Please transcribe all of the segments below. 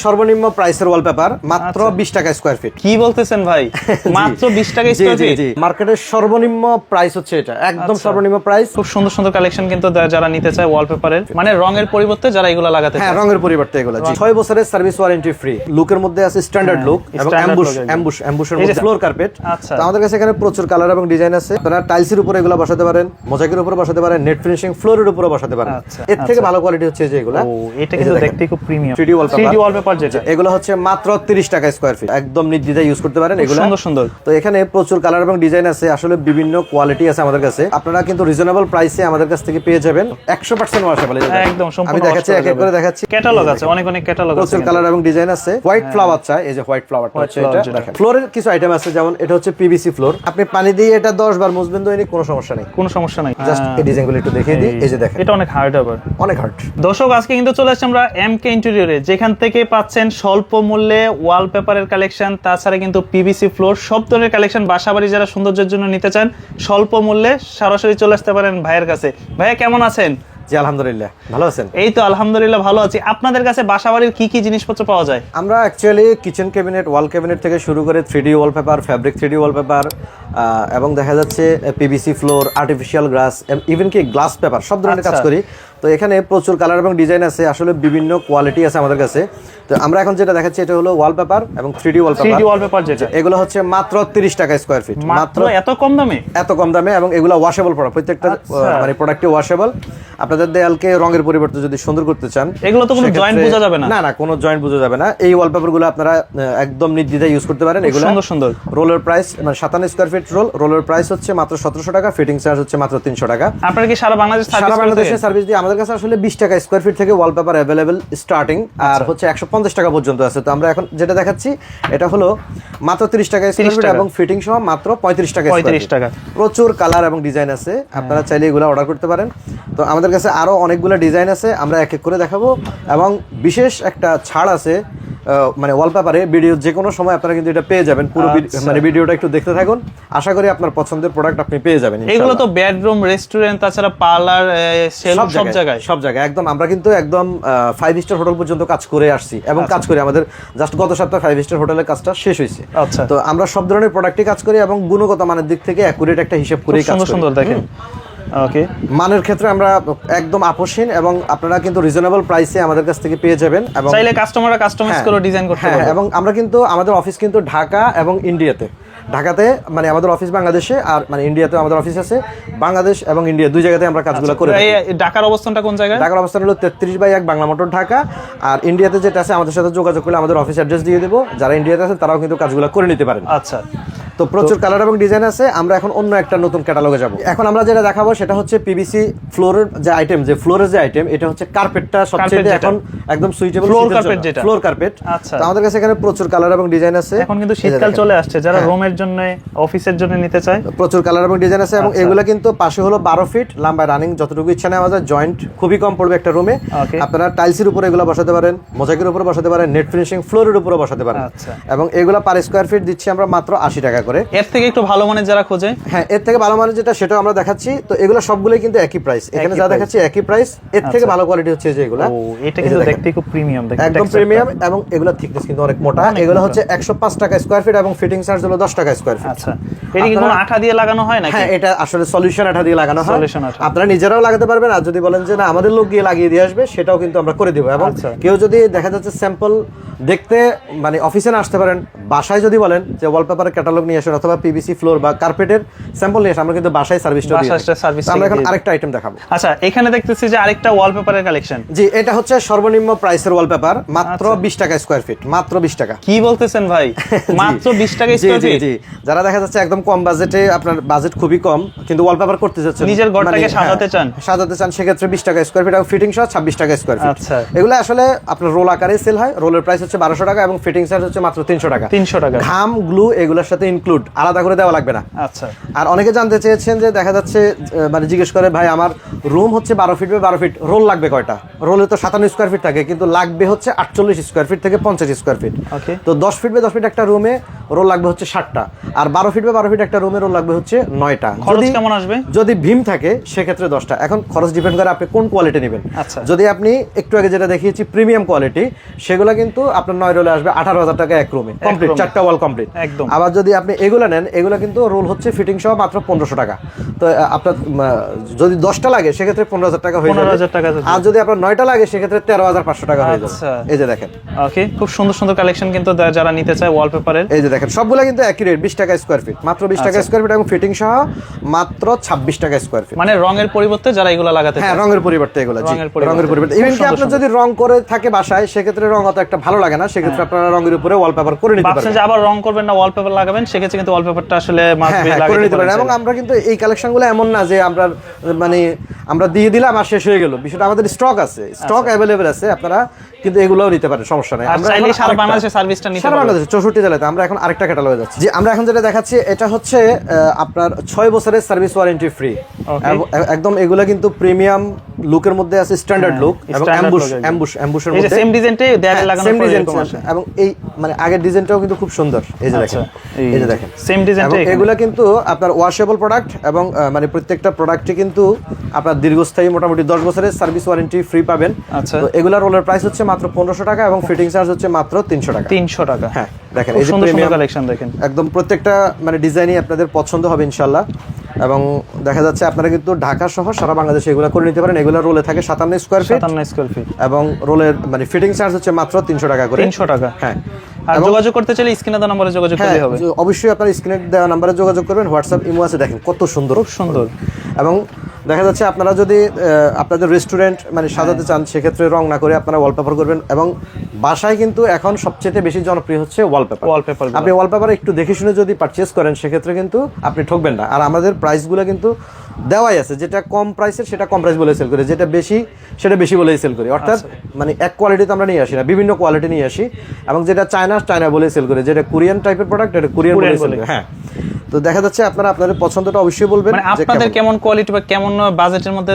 সর্বনিম্ন প্রাইসের ওয়ালপেপার মাত্র 20 টাকা স্কয়ার ফিট। কি বলতেছেন ভাই? মাত্র 20 টাকা স্কয়ার ফিট? মার্কেটের সর্বনিম্ন প্রাইস হচ্ছে এটা, একদম সর্বনিম্ন প্রাইস। খুব সুন্দর সুন্দর কালেকশন কিন্তু যারা নিতে চায় ওয়ালপেপারের, মানে রঙের পরিবর্তে যারা এগুলো লাগাতে চায়। হ্যাঁ, রঙের পরিবর্তে এগুলো 6 বছরের সার্ভিস ওয়ারেন্টি ফ্রি। লুকের মধ্যে আছে স্ট্যান্ডার্ড লুক এবং অ্যাম্বুশের মধ্যে ফ্লোর কার্পেট। তো আমাদের কাছে এখানে প্রচুর কালার এবং ডিজাইন আছে। আপনারা টাইলসের উপরে এগুলো বসাতে পারেন, মোজাইকের উপরে বসাতে পারেন, নেট ফিনিশিং ফ্লোরের উপরে বসাতে পারেন। এর থেকে ভালো কোয়ালিটি হচ্ছে যে এগুলো। এটা কিন্তু দেখতে খুব প্রিমিয়াম 3D ওয়ালপেপার যেটা, এগুলো হচ্ছে মাত্র 30 টাকা স্কয়ার ফিট। একদম নির্দ্বিধায় ইউজ করতে পারেন এগুলো। সুন্দর সুন্দর। তো এখানে প্রচুর কালার এবং ডিজাইন আছে, আসলে বিভিন্ন কোয়ালিটি আছে আমাদের কাছে। আপনারা কিন্তু রিজনেবল প্রাইসে আমাদের কাছ থেকে পেয়ে যাবেন। 100% ওয়াশেবল। একদম সম্পূর্ণ। আমি দেখাচ্ছি, এক এক করে দেখাচ্ছি। ক্যাটালগ আছে, অনেক অনেক ক্যাটালগ আছে, প্রচুর কালার এবং ডিজাইন আছে। হোয়াইট ফ্লাওয়ার চাই, এই যে হোয়াইট ফ্লাওয়ারটা হচ্ছে এটা। দেখেন ফ্লোরের কিছু আইটেম আছে, যেমন এটা হচ্ছে পিভিসি ফ্লোর। আপনি পানি দিয়ে এটা 10 বার মুছবেন তো কোনো সমস্যা নেই, কোনো সমস্যা নাই। জাস্ট এই ডিজাইনগুলো একটু দেখিয়ে দিই। এই যে দেখেন, এটা অনেক হার্ড হবে, অনেক হার্ড। দর্শক আজকে কিন্তু চলে আসছে আমরা এমকে ইন্টেরিয়রে, যেখান থেকে পাচ্ছেন স্বল্প মূল্যে ওয়ালপেপারের কালেকশন, তাছাড়া কিন্তু পিভিসি ফ্লোর, সব ধরনের কালেকশন। বাসাবাড়ি যারা সৌন্দর্যের জন্য নিতে চান স্বল্প মূল্যে, সরাসরি চলে আসতে পারেন ভাইয়ের কাছে। ভাইয়া কেমন আছেন? জি আলহামদুলিল্লাহ, ভালো আছেন? এই তো আলহামদুলিল্লাহ ভালো আছি। আপনাদের কাছে বাসাবাড়ির কি কি জিনিসপত্র পাওয়া যায়? আমরা অ্যাকচুয়ালি কিচেন ক্যাবিনেট, ওয়াল ক্যাবিনেট থেকে শুরু করে 3D wallpaper, fabric 3D wallpaper, এবং দেখা যাচ্ছে PVC floor, artificial glass, even কি গ্লাস পেপার, সব ধরনের কাজ করি। তো এখানে প্রচুর কালার এবং ডিজাইন আছে, আসলে বিভিন্ন কোয়ালিটি আছে আমাদের কাছে। তো আমরা এখন যেটা দেখাচ্ছি এটা হলো ওয়ালপেপার এবং 3D ওয়ালপেপার যেটা, এগুলো হচ্ছে মাত্র 30 টাকা স্কয়ার ফিট। মাত্র এত কম দামে? এত কম দামে, এবং এগুলো ওয়াশেবল প্রোডাক্ট, প্রত্যেকটা মানে প্রোডাক্টই ওয়াশেবল। আপনাদের দেয়ালকে রঙের পরিবর্তে যদি সুন্দর করতে চান, এগুলো তো কোনো জয়েন্ট বোঝা যাবে না? না, কোনো জয়েন্ট বোঝা যাবে না। এই ওয়ালপেপারগুলো আপনারা একদম নির্দ্বিধায় ইউজ করতে পারেন। এগুলো সুন্দর সুন্দর। রোলের প্রাইস মানে 57 স্কয়ার ফিট রোলের প্রাইস হচ্ছে মাত্র 1700 টাকা, ফিটিং চার্জ হচ্ছে মাত্র 300 টাকা। আপনারা কি সারা বাংলাদেশে সার্ভিস দিয়ে? আমাদের কাছে আসলে 20 টাকা স্কয়ার ফিট থেকে ওয়ালপেপার अवेलेबल স্টার্টিং, আর হচ্ছে 150 টাকা পর্যন্ত আছে। তো আমরা এখন যেটা দেখাচ্ছি এটা হলো মাত্র 30 টাকা স্কয়ার ফিট এবং ফিটিং সহ মাত্র 35 টাকা। 35 টাকা। প্রচুর কালার এবং ডিজাইন আছে, আপনারা চাইলে এগুলো অর্ডার করতে পারেন। তো আমাদের কাছে আরো অনেকগুলো ডিজাইন আছে, আমরা এক এক করে দেখাবো। এবং বিশেষ একটা ছাড় আছে মানে ওয়ালপেপারে, ভিডিও যে কোনো সময় আপনারা কিন্তু এটা পেয়ে যাবেন। পুরো মানে ভিডিওটা একটু দেখতে থাকুন, আশা করি আপনার পছন্দের প্রোডাক্ট আপনি পেয়ে যাবেন। এগুলো তো বেডরুম, রেস্টুরেন্ট, তাছাড়া পার্লার, সেল, সব জায়গায় একদম। আমরা কিন্তু একদম 5 স্টার হোটেল পর্যন্ত কাজ করে আসছি এবং কাজ করি। আমাদের জাস্ট গত সপ্তাহে 5 স্টার হোটেলের কাজটা শেষ হয়েছে। আচ্ছা। তো আমরা সব ধরনের প্রোডাক্টই কাজ করি এবং গুণগত মানের দিক থেকে অ্যাকুরেট একটা হিসাব করে কাজ করি। সুন্দর দেখেন। ওকে, মানের ক্ষেত্রে আমরা একদম আপোষহীন, এবং আপনারা কিন্তু রিজনেবল প্রাইসে আমাদের কাছ থেকে পেয়ে যাবেন। এবং চাইলে কাস্টমাররা কাস্টমাইজ করে ডিজাইন করতে পারবে। এবং আমরা কিন্তু আমাদের অফিস কিন্তু ঢাকা এবং ইন্ডিয়াতে। ঢাকাতে মানে আমাদের অফিস বাংলাদেশে, আর মানে ইন্ডিয়াতে আমাদের অফিস আছে। বাংলাদেশ এবং ইন্ডিয়া দুই জায়গাতে আমরা কাজগুলো করে থাকি। ঢাকার অবস্থানটা কোন জায়গায়? ঢাকার অবস্থান হলো 33/1 বাংলা মোটর ঢাকা। আর ইন্ডিয়াতে যেটা আছে আমাদের সাথে যোগাযোগ করলে আমাদের অফিস অ্যাড্রেস দিয়ে দেবো। যারা ইন্ডিয়াতে আছে তারাও কিন্তু কাজগুলো করে নিতে পারেন। আচ্ছা। তো প্রচুর কালার এবং ডিজাইন আছে। আমরা এখন অন্য একটা নতুন ক্যাটালগে যাব। এখন আমরা যেটা দেখাবো সেটা হচ্ছে পিভিসি ফ্লোরের যে আইটেম, যে ফ্লোরের যে আইটেম, এটা হচ্ছে কার্পেটটা সবচেয়ে এখন একদম সুইটেবল ফ্লোর কার্পেট যেটা, ফ্লোর কার্পেট। আচ্ছা। তো আমাদের কাছে এখানে প্রচুর কালার এবং ডিজাইন আছে। এখন কিন্তু শীতকাল চলে আসছে, যারা রুমের জন্য, অফিসের জন্য নিতে চায়, প্রচুর কালার এবং ডিজাইন আছে। এবং এগুলো কিন্তু পাশে হলো 12 ফিট লম্বা, রানিং যতটুকু ইচ্ছা নেওয়া যায়। জয়েন্ট খুবই কম পড়বে একটা রুমে। আপনারা টাইলসের উপরে এগুলো বসাতে পারেন, মোজাইকের উপরে বসাতে পারেন, নেট ফিনিশিং ফ্লোরের উপরে বসাতে পারেন। এবং এগুলো পার স্কয়ার ফিট দিচ্ছি আমরা মাত্র 80 টাকা করে। এর থেকে একটু ভালো মানের যারা খোঁজে, হ্যাঁ, এর থেকে ভালো মানের যেটা সেটাও আমরা দেখাচ্ছি। তো এগুলো সবগুলোই কিন্তু একই প্রাইস, এখানে যা দেখাচ্ছি একই প্রাইস। এর থেকে ভালো কোয়ালিটি হচ্ছে যে এগুলো। এটা কিন্তু দেখতে খুব প্রিমিয়াম, একদম প্রিমিয়াম। এবং এগুলো থিকনেস কিন্তু অনেক মোটা। এগুলো হচ্ছে 105 টাকা স্কয়ার ফিট এবং ফিটিং চার্জ হলো 10 টাকা স্কয়ার ফিট। আচ্ছা। এটা কি কোনো আঠা দিয়ে লাগানো হয় নাকি? হ্যাঁ, এটা আসলে সলিউশন আঠা দিয়ে লাগানো হয়। আপনারা নিজেরাও লাগাতে পারবেন, আর যদি বলেন যে না আমাদের লোক গিয়ে লাগিয়ে দিয়ে আসবে, সেটাও কিন্তু আমরা করে দেব। এবং কেউ যদি দেখা যাচ্ছে স্যাম্পল দেখতে মানে অফিসে না আসতে পারেন, বাসায় যদি বলেন যে ওয়ালপেপারের ক্যাটালগ নিয়ে আসেন অথবা পিভিসি ফ্লোর বা কার্পেটের স্যাম্পল নিয়ে আসেন, আমরা কিন্তু বাসায় সার্ভিসটা দিই। আমরা এখন আরেকটা আইটেম দেখাবো। আচ্ছা, এখানে দেখতেছি যে আরেকটা ওয়ালপেপারের কালেকশন। জি, এটা হচ্ছে সর্বনিম্ন প্রাইসের ওয়ালপেপার, মাত্র 20 টাকা স্কয়ার ফিট। মাত্র 20 টাকা। কি বলতেছেন ভাই? মাত্র 20 টাকা স্কয়ার ফিট? জি, যারা দেখা যাচ্ছে একদম কম বাজেটে, আপনার বাজেট খুবই কম কিন্তু ওয়ালপেপার করতে যাচ্ছেন, নিজের ঘরটাকে সাজাতে চান, সেক্ষেত্রে 20 টাকা স্কয়ার ফিট এবং ফিটিং সহ 26 টাকা স্কয়ার ফিট। আচ্ছা। এগুলো আসলে আপনার রোল আকারে সেল হয়। রোলের প্রাইস হচ্ছে 1200 টাকা এবং ফিটিং চার্জ হচ্ছে মাত্র 300 টাকা। 300 টাকা। ঘাম, গ্লু এগুলোর সাথে ইনক্লুড, আলাদা করে দেওয়া লাগবে না। আচ্ছা। আর অনেকে জানতে চেয়েছেন যে দেখা যাচ্ছে মানে জিজ্ঞেস করে, ভাই আমার রুম হচ্ছে 12 ফিট বাই 12 ফিট, রোল লাগবে কয়টা? রোলে তো 57 স্কয়ার ফিট থাকে, কিন্তু লাগবে হচ্ছে 48 স্কয়ার ফিট থেকে 50 স্কয়ার ফিট। তো 10 ফিট বাই 10 ফিট একটা রুমে রোল লাগবে হচ্ছে 60টা, আর 12 ফিট বা 12 ফিট একটা রুমে রোল লাগবে হচ্ছে 9টা। খরচ কেমন আসবে? যদি ভীম থাকে সেক্ষেত্রে 10টা। এখন খরচ ডিপেন্ড করে আপনি কোন কোয়ালিটি নেবেন। আচ্ছা, যদি আপনি একটু আগে যেটা দেখিয়েছি প্রিমিয়াম কোয়ালিটি, সেগুলো কিন্তু আপনার 9 রোলে আসবে 18,000 টাকা এক রুমে কমপ্লিট, 4টা ওয়াল কমপ্লিট একদম। আবার যদি আপনি এগুলো নেন, এগুলো কিন্তু রোল হচ্ছে ফিটিং সহ মাত্র 1500 টাকা। তো আপনার যদি 10টা লাগে সেক্ষেত্রে 15,000 টাকা হয়ে যাবে। 15,000 টাকা। আর যদি আপনার 9টা লাগে সেক্ষেত্রে 13,500 টাকা হয়ে যাবে। আচ্ছা, এই যে দেখেন, ওকে, খুব সুন্দর সুন্দর কালেকশন কিন্তু যারা নিতে চায় ওয়ালপেপারের। এই যে দেখেন সবগুলা কিন্তু একই রেট, 20 টাকা স্কয়ার ফিট, মাত্র 20 টাকা স্কয়ার ফিট, এবং ফিটিং সহ মাত্র 26 টাকা স্কয়ার ফিট। মানে রঙের পরিবর্তে যারা এগুলো লাগাতে চায়, হ্যাঁ রঙের পরিবর্তে এগুলো, জি রঙের পরিবর্তে। ইভেন কি আপনার যদি রং করে থাকে বাসায়, সেক্ষেত্রে রং অত একটা ভালো লাগে না, সেক্ষেত্রে আপনারা রঙের উপরে ওয়ালপেপার করে নিতে পারবেন। ভাবছেন যে আবার রং করবেন না ওয়ালপেপার লাগাবেন, সেক্ষেত্রে কিন্তু ওয়ালপেপারটা আসলে মাস্ট বি করে নিতে পারেন। এবং আমরা কিন্তু এই কালেকশনগুলো এমন না যে আমরা মানে আমরা দিয়ে দিলাম আর শেষ হয়ে গেল, বিষয়টা আমাদের স্টক আছে, স্টক অ্যাভেলেবেল আছে, আপনারা কিন্তু এগুলোও নিতে পারেন, সমস্যা নাই। আমরা চাইলে সারা বাংলাদেশে সার্ভিসটা নিতে সারা বাংলাদেশে 64 জেলাতে। আমরা এখন আরেকটা ক্যাটালগে যাচ্ছি, যে আমরা এখন যেটা দেখাচ্ছি এটা হচ্ছে আপনার 6 বছরের সার্ভিস ওয়ারেন্টি ফ্রি একদম। এগুলো কিন্তু প্রিমিয়াম লুকের মধ্যে আছে, স্ট্যান্ডার্ড লুক, এবং অ্যাম্বুশের মধ্যে সেম ডিজাইনটাই দেয়ালে লাগানো সেম ডিজাইন, এবং এই মানে আগের ডিজাইনটাও কিন্তু খুব সুন্দর। এই যে দেখেন, এই যে দেখেন সেম ডিজাইনটাই। এগুলো কিন্তু আপনার ওয়াশেবল প্রোডাক্ট, এবং মানে প্রত্যেকটা প্রোডাক্টই কিন্তু আপনার দীর্ঘস্থায়ী, মোটামুটি 10 বছরের সার্ভিস ওয়ারেন্টি ফ্রি পাবেন। আচ্ছা, তো এগুলা রোলের প্রাইস হচ্ছে মাত্র 1500 টাকা, এবং ফিটিং চার্জ হচ্ছে মাত্র 300 টাকা। 300 টাকা। হ্যাঁ দেখেন, এই যে সুন্দর সুন্দর প্রিমিয়াম কালেকশন দেখেন, একদম প্রত্যেকটা মানে ডিজাইনই আপনাদের পছন্দ হবে ইনশাআল্লাহ। এবং দেখা যাচ্ছে আপনারা কিন্তু ঢাকা সহ সারা বাংলাদেশে এগুলো করে নিতে পারেন। এগুলো রোলে থাকে 57 স্কয়ার ফিট, 57 স্কয়ার ফিট, এবং রোলের মানে ফিটিং চার্জ হচ্ছে মাত্র 300 টাকা করে। 300 টাকা। হ্যাঁ, আর যোগাযোগ করতে চাইলে স্ক্রিনে দেওয়া নম্বরে যোগাযোগ করতে হবে। অবশ্যই আপনার স্ক্রিনে দেওয়া নম্বরে যোগাযোগ করবেন। হোয়াটসঅ্যাপ, ইমো আছে, দেখেন কত সুন্দর, খুব সুন্দর। এবং দেখা যাচ্ছে আপনারা যদি আপনাদের রেস্টুরেন্ট মানে সাজাতে চান, সেক্ষেত্রে রং না করে আপনারা ওয়ালপেপার করবেন। এবং বাসায় কিন্তু এখন সবচেয়ে বেশি জনপ্রিয় হচ্ছে ওয়ালপেপার। আপনি ওয়ালপেপার একটু দেখে শুনে যদি পারচেজ করেন, সেক্ষেত্রে কিন্তু আপনি ঠকবেন না। আর আমাদের প্রাইসগুলো কিন্তু দেওয়াই আছে, যেটা কম প্রাইসের সেটা কম প্রাইস বলে সেল করি, যেটা বেশি সেটা বেশি বলেই সেল করি। অর্থাৎ মানে এক কোয়ালিটি তো আমরা নিয়ে আসি না, বিভিন্ন কোয়ালিটি নিয়ে আসি, এবং যেটা চায়না বলে সেল করি, যেটা কোরিয়ান টাইপের প্রোডাক্ট এটা কোরিয়ান বলে সেল করি। হ্যাঁ, তো দেখা যাচ্ছে আপনারা আপনাদের পছন্দটা অবশ্যই বলবেন, মানে আপনাদের কেমন কোয়ালিটি বা কেমন বাজেটের মধ্যে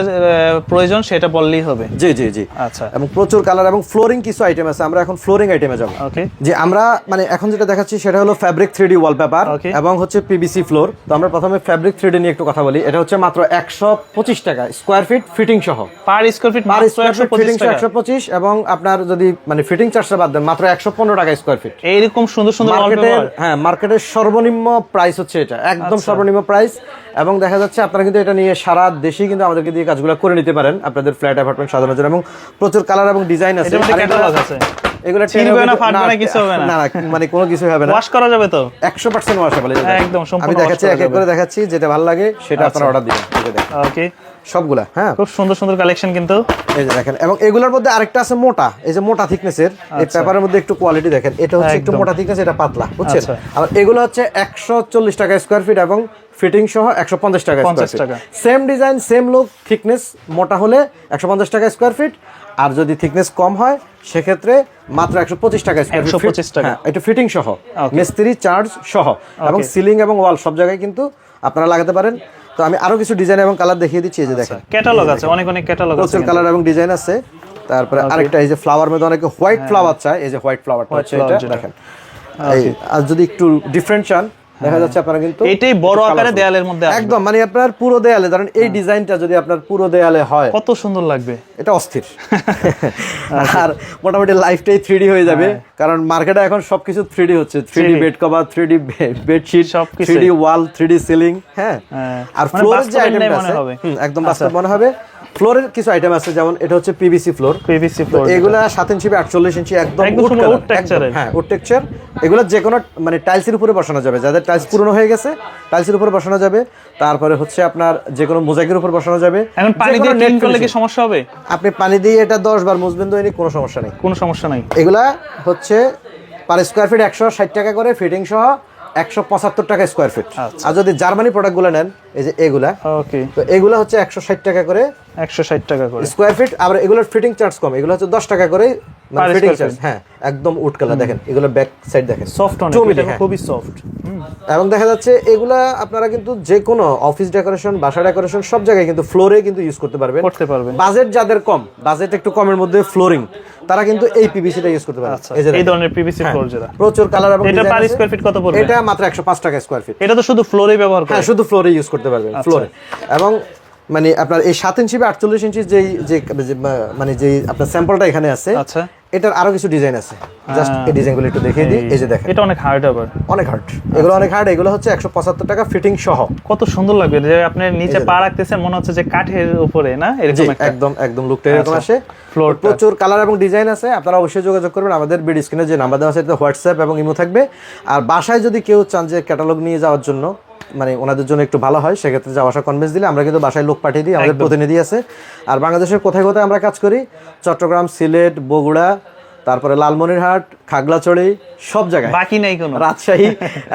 প্রয়োজন সেটা বললেই হবে। জি জি জি। আচ্ছা, এবং প্রচুর কালার এবং ফ্লোরিং কিছু আইটেম আছে। আমরা এখন ফ্লোরিং আইটেমে যাব। ওকে, যে আমরা মানে এখন যেটা দেখাচ্ছি সেটা হলো ফ্যাব্রিক 3D ওয়ালপেপার এবং হচ্ছে পিভিসি ফ্লোর। তো আমরা প্রথমে ফ্যাব্রিক 3D নিয়ে একটু কথা বলি। এটা হচ্ছে মাত্র 125 টাকা স্কয়ার ফিট ফিটিং সহ, পার স্কয়ার ফিট মাত্র 125 টাকা। 125, এবং আপনার যদি মানে ফিটিং চার্জটা বাদ দেন মাত্র 115 টাকা স্কয়ার ফিট। এইরকম সুন্দর সুন্দর ওয়ালপেপার। হ্যাঁ, মার্কেটের সর্বনিম্ন প্রাইস হচ্ছে এটা, একদম সর্বনিম্ন প্রাইস। এবং দেখা যাচ্ছে আপনারা কিন্তু এটা নিয়ে সারা দেশেই কিন্তু আমাদেরকে দিয়ে কাজগুলো করে নিতে পারেন আপনাদের ফ্ল্যাট অ্যাপার্টমেন্ট সাজানোর জন্য। এবং প্রচুর কালার এবং ডিজাইন আছে। এগুলো ছিড়বে না, ফাটবে না, কিছু হবে না। না মানে কোনো কিছু হবে না, ওয়াশ করা যাবে তো 100% ওয়াশেবল। একদম সম্পূর্ণ। আমি দেখাচ্ছি, এক এক করে দেখাচ্ছি, যেটা ভালো লাগে সেটা আপনারা অর্ডার দিবেন। ওকে, সবগুলা। হ্যাঁ, খুব সুন্দর সুন্দর কালেকশন কিন্তু। এই যে দেখেন, এবং এগুলোর মধ্যে আরেকটা আছে মোটা, এই যে মোটা থিকনেসের, এই পেপারের মধ্যে একটু কোয়ালিটি দেখেন, এটা হচ্ছে একটু মোটা থিকনেস, এটা পাতলা, বুঝছেন। আর এগুলো হচ্ছে 140 টাকা স্কয়ার ফিট, এবং ফিটিং সহ 150 টাকা square feet. Same design, same look, thickness মোটা হলে 150 টাকা স্কয়ার ফিট, আর যদি থিকনেস কম হয় সেক্ষেত্রে মাত্র 125 টাকা স্কয়ার ফিট। 125 টাকা, এটা ফিটিং সহ, মিস্ত্রি চার্জ সহ, এবং সিলিং এবং ওয়াল সব জায়গায় কিন্তু আপনারা লাগাতে পারেন। তো আমি আরো কিছু ডিজাইন এবং কালার দেখিয়ে দিচ্ছি। এই যে দেখেন, ক্যাটালগ আছে, অনেক অনেক ক্যাটালগ আছে, প্রচুর কালার এবং ডিজাইন আছে। তারপরে আরেকটা, এই যে ফ্লাওয়ার মধ্যে অনেকে হোয়াইট ফ্লাওয়ার চায়, এই যে হোয়াইট ফ্লাওয়ারটা হচ্ছে এটা দেখেন। আর যদি একটু ডিফারেন্ট চান, দেখা যাচ্ছে আপনারা কিন্তু এটাই বড় আকারে দেয়ালের মধ্যে একদম মানে আপনার পুরো দেয়ালে, ধরেন এই ডিজাইনটা যদি আপনার পুরো দেয়ালে হয়, কত সুন্দর লাগবে, এটা অস্থির। আর মোটামুটি লাইফটাই 3D হয়ে যাবে, কারণ মার্কেটে এখন সবকিছু 3D হচ্ছে। 3D bed cover, 3D bedsheet, 3D ওয়াল, 3D সিলিং। হ্যাঁ, আর ফ্লোরের যে আইটেমটা আছে একদম বাস্তব মনে হবে। ফ্লোরের কিছু আইটেম আছে, যেমন এটা হচ্ছে পিভিসি ফ্লোর। এগুলা 7 ইঞ্চি 48 ইঞ্চি একদম উড টেক্সচার। হ্যাঁ, উড টেক্সচার। এগুলো যে কোনো মানে টাইলসের উপরে বসানো যাবে, যাদের টাইলস পুরনো হয়ে গেছে টাইলসের উপরে বসানো যাবে। তারপরে হচ্ছে আপনার যে কোনো মোজাইকের উপর বসানো যাবে। এখন পানি দিয়ে ক্লিন করলে কি সমস্যা হবে? আপনি পানি দিয়ে এটা 10 বার মুছবেন তো কোনো সমস্যা নেই, কোনো সমস্যা নাই। এগুলা হচ্ছে পার স্কয়ার ফিট 160 টাকা করে, ফিটিং সহ 175 টাকা স্কয়ার ফিট। আর যদি জার্মানি প্রোডাক্টগুলো নেন, এই যে এগুলা, ওকে, তো এগুলা হচ্ছে 160 টাকা করে 160 টাকা করে স্কয়ার ফিট। আবার এগুলোর ফিটিং চার্জ কম, এগুলো হচ্ছে 10 টাকা করে মানে Per ফিটিং square চার্জ। হ্যাঁ, একদম উড কালার দেখেন, এগুলো ব্যাক সাইড দেখেন সফট অনেক, চমেলি, এটা হ্যাঁ। খুবই সফট। এবং দেখা যাচ্ছে এগুলা আপনারা কিন্তু যে কোনো অফিস ডেকোরেশন, বাসা ডেকোরেশন সব জায়গায় কিন্তু ফ্লোরে কিন্তু ইউজ করতে পারবেন। বাজেট যাদের কম, বাজেট একটু কমের মধ্যে ফ্লোরিং, তারা কিন্তু এই পিভিসিটা ইউজ করতে পারে। আচ্ছা, এই ধরনের পিভিসি ফ্লোর যেটা প্রচুর কালার এবং এটা ডিজাইন পার আছে। স্কয়ার ফিট কত পড়বে? এটা মাত্র 105 টাকা স্কয়ার ফিট। এটা তো শুধু ফ্লোরে ব্যবহার করে? হ্যাঁ, শুধু ফ্লোরে ইউজ করতে পারবেন, ফ্লোরে। এবং মানে আপনার এই 7 ইঞ্চি বা 48 ইঞ্চি যেই যে মানে যেই আপনার স্যাম্পলটা এখানে আছে, আচ্ছা, এটার আরো কিছু ডিজাইন আছে, জাস্ট এই ডিজাইনগুলো একটু দেখিয়ে দিই। এই যে দেখেন, এটা অনেক হার্ড আবার, অনেক হার্ড, এগুলো অনেক হার্ড। এগুলো হচ্ছে 175 টাকা ফিটিং সহ। কত সুন্দর লাগবে যে আপনি নিচে পা রাখতেছেন, মনে হচ্ছে যে কাঠের উপরে না, এরকম একটা একদম লুকটা এরকম আসে। ফ্লোর প্রচুর কালার এবং ডিজাইন আছে, আপনারা অবশ্যই যোগাযোগ করবেন। আমাদের বিডি স্ক্রিনে যে নাম্বার দেওয়া আছে এটাতে হোয়াটসঅ্যাপ এবং ইমো থাকবে। আর বাসায় যদি কেউ চান যে ক্যাটালগ নিয়ে যাওয়ার জন্য, মানে ওনাদের জন্য একটু ভালো হয়, সেক্ষেত্রে যাওয়া আসা কনভেন্স দিলে আমরা কিন্তু বাসায় লোক পাঠিয়ে দিই, আমাদের প্রতিনিধি আছে। আর বাংলাদেশের কোথায় কোথায় আমরা কাজ করি, চট্টগ্রাম, সিলেট, বগুড়া, তারপরে লালমনিরহাট, খাগড়াছড়ি, সব জায়গায়, বাকি নাই কোনো, রাজশাহী,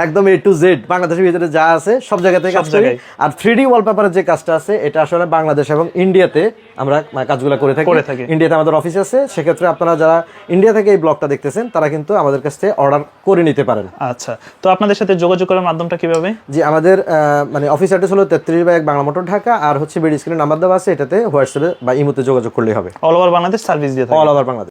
একদম A to Z বাংলাদেশের ভিতরে যা আছে সব জায়গাতে কাজ করি। আর 3D ওয়ালপেপারের যে কাজটা আছে, এটা আসলে বাংলাদেশ এবং ইন্ডিয়াতে আমরা কাজগুলো করে থাকি। ইন্ডিয়াতে আমাদের অফিস আছে, সেক্ষেত্রে আপনারা যারা ইন্ডিয়া থেকে এই ব্লগটা দেখতেছেন, তারা কিন্তু আমাদের কাছ থেকে অর্ডার করে নিতে পারেন। আচ্ছা, তো আপনাদের সাথে যোগাযোগ করার মাধ্যমটা কিভাবে? জি, আমাদের মানে অফিস অ্যাড্রেস হলো 33/1 বাংলা মোটর, ঢাকা। আর হচ্ছে বিডি স্ক্রিনে নাম্বার দেওয়া আছে, এটাতে হোয়াটসঅ্যাপে বা ইমোতে যোগাযোগ করলেই হবে। অল ওভার বাংলাদেশ সার্ভিস দিয়ে থাকে? All over Bangladesh.